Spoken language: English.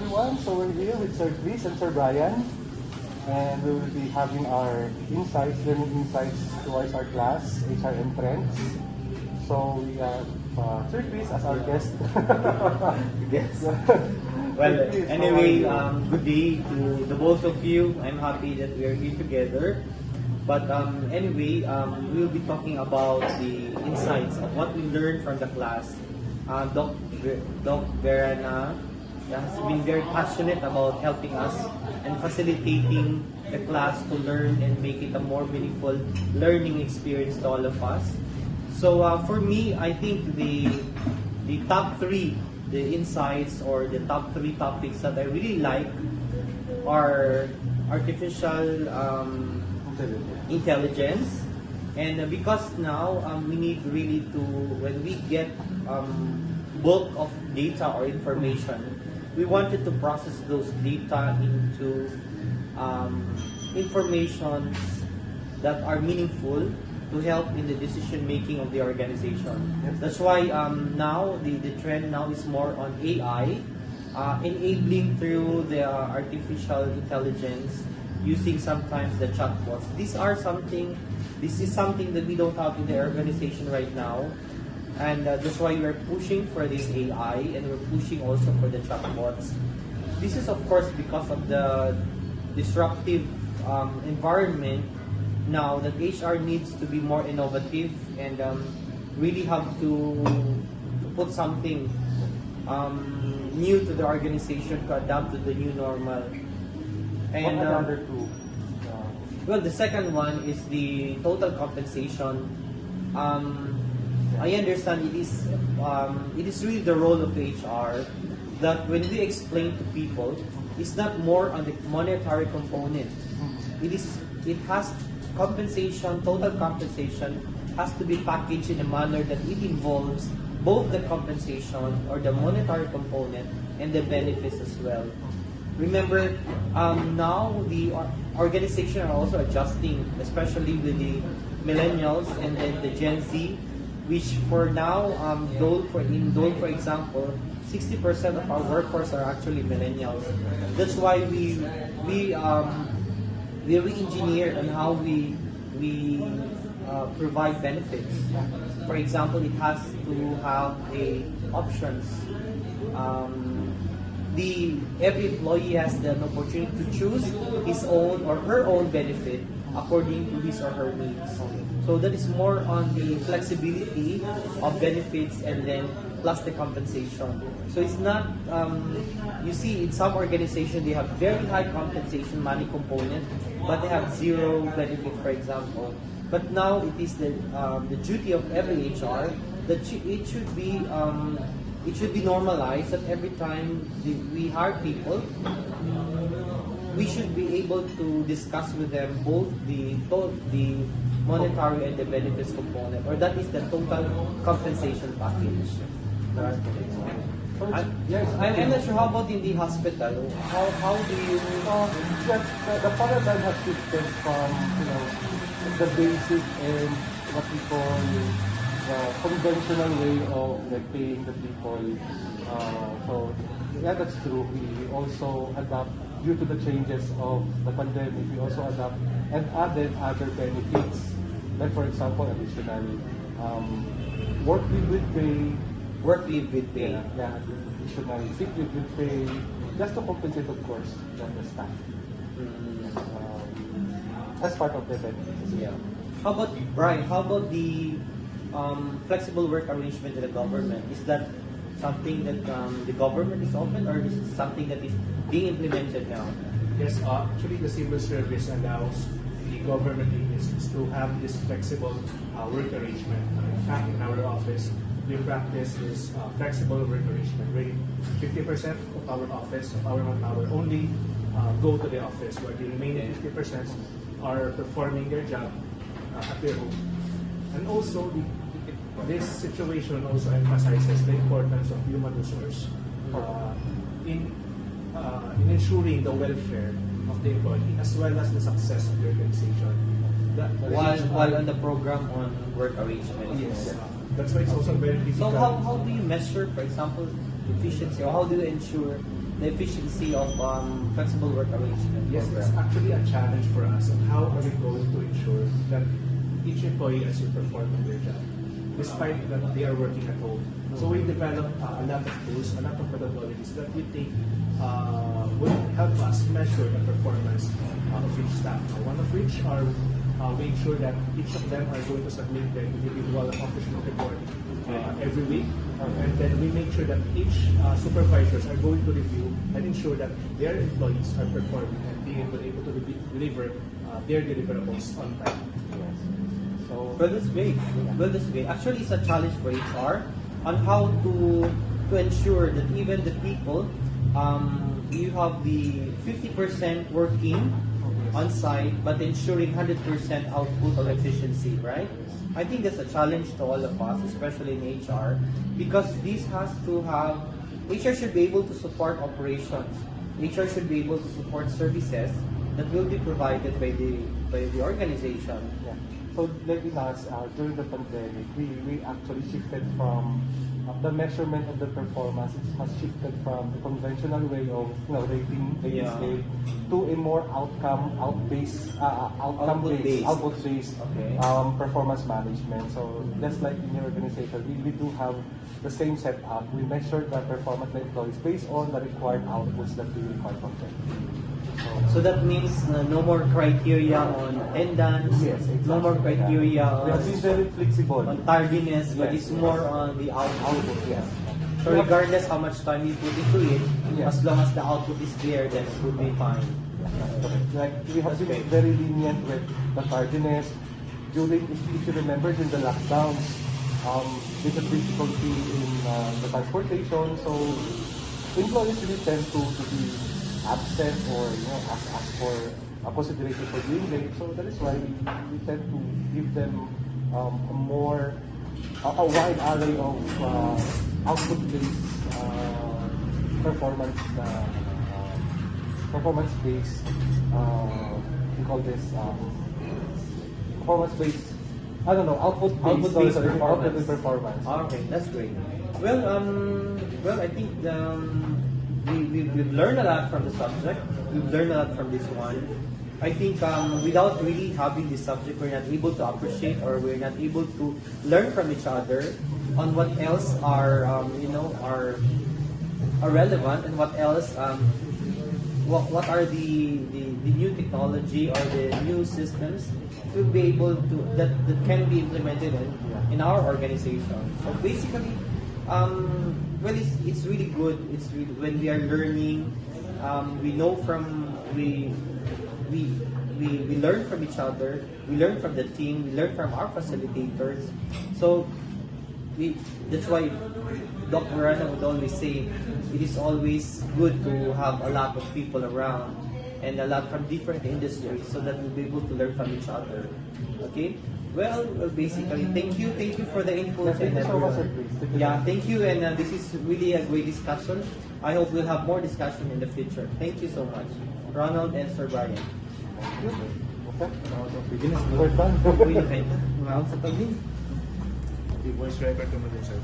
everyone. So we're here with Sir Chris and Sir Brian, and we will be having our learning insights towards our class, HR and Trends. So we have Sir Chris as our guest. Yes. Well, anyway, good day to the both of you. I'm happy that we are here together. But anyway, we'll be talking about the insights of what we learned from the class. Doc Verana has been very passionate about helping us and facilitating the class to learn and make it a more meaningful learning experience to all of us. So for me, I think the top three, the insights or the top three topics that I really like are artificial intelligence. And because now we need really to, when we get bulk of data or information, we wanted to process those data into information that are meaningful to help in the decision making of the organization. Yes. That's why now the trend now is more on AI, enabling through the artificial intelligence, using sometimes the chatbots. This is something that we don't have in the organization right now, and that's why we're pushing for this AI, and we're pushing also for the chatbots. This is of course because of the disruptive environment now that HR needs to be more innovative and really have to put something new to the organization to adapt to the new normal. And what are the other two? well, the second one is the total compensation. I understand it is really the role of HR that when we explain to people, it's not more on the monetary component. It has compensation, total compensation has to be packaged in a manner that it involves both the compensation or the monetary component and the benefits as well. Remember, now the organization are also adjusting, especially with the millennials and then the Gen Z, which for now, Dole for example, 60% of our workforce are actually millennials. That's why we re-engineer on how we provide benefits. For example, it has to have options. Every employee has the opportunity to choose his own or her own benefit according to his or her needs. So that is more on the flexibility of benefits and then plus the compensation. So it's not, you see in some organizations they have very high compensation money component, but they have zero benefit, for example. But now it is the duty of every HR that it should be normalized that every time we hire people, we should be able to discuss with them both the monetary and the benefits component, or that is the total compensation package. I'm not sure how about in the hospital. How do you? The paradigm has shifted from the basic and what we call the conventional way of paying the people. So yeah, that's true. We also adapt due to the changes of the pandemic. We also adapt and added other benefits, like for example, additional work leave with pay. Work leave with pay. Yeah, additional sick leave with pay, just to compensate, of course, the staff. As part of the benefits. Yeah. How about Brian? How about the flexible work arrangement in the government? Is that something that the government is open, or is it something that is being implemented now? Yes, actually the civil service allows the government agencies to have this flexible work arrangement. In fact, in our office, we practice this flexible work arrangement where 50% of our office, of our manpower, only go to the office, where the remaining 50% are performing their job at their home. And also, this situation also emphasizes the importance of human resource in ensuring the welfare of the employee as well as the success of the organization. While on the program on work arrangement. Yes. That's why it's also very So difficult. how do you measure, for example, efficiency, or how do you ensure the efficiency of flexible work arrangement Yes, program? it's actually a challenge for us on how are we going to ensure that each employee is performing their job, despite that they are working at home. So we developed a lot of tools, a lot of methodologies that we think will help us measure the performance of each staff. One of which are we ensure that each of them are going to submit their individual accomplishment report every week. And then we make sure that each supervisors are going to review and ensure that their employees are performing and being able to deliver their deliverables on time. Yes. So, Well, that's great. Well, that's great. Actually, it's a challenge for HR on how to ensure that even the people, you have the 50% working on site, but ensuring 100% output or efficiency, right? I think that's a challenge to all of us, especially in HR, because this has to have, HR should be able to support operations. HR should be able to support services that will be provided by the organization. yeah. So like in us, during the pandemic, we actually shifted from the measurement of the performance. It has shifted from the conventional way of rating Yeah. scale to a more output-based Okay. performance management. So just like in your organization, we do have the same setup. We measure the performance of employees based on the required outputs that we require from them. So that means no more criteria on attendance, Yes, exactly. no more criteria We have been very flexible. on tardiness, but Yes. it's more on the output. Output, yes. So regardless how much time you put into it, Yes. as long as the output is there, then it will be fine. Like we have That's been great. very lenient with the tardiness. During, if you remember, in the lockdowns, there's a difficulty in the transportation. So employees really tend to be absent or ask for a consideration for being late. So that is why we tend to give them a wide array of output-based performance-based, we call this performance-based, I don't know, output-based Output-based performance. output-based performance. Okay, that's great. Well, I think we've learned a lot from the subject. We've learned a lot from this one. I think without really having this subject, we're not able to appreciate or we're not able to learn from each other on what else are relevant and what else what are the new technology or the new systems to be able to that can be implemented in our organization. So basically, well, it's really good. It's really when we are learning, we know from we learn from each other. We learn from the team. We learn from our facilitators. So that's why Dr. Rana would always say it is always good to have a lot of people around and a lot from different industries so that we'll be able to learn from each other. Okay? Well, basically, thank you for the input. Thank you so much, sir, please. Thank you. Yeah, thank you, and this is really a great discussion. I hope we'll have more discussion in the future. Thank you so much, Ronald and Sir Brian. Okay? We're done. Uy, nakita. Mga sa tabi. The voice record naman din, sir.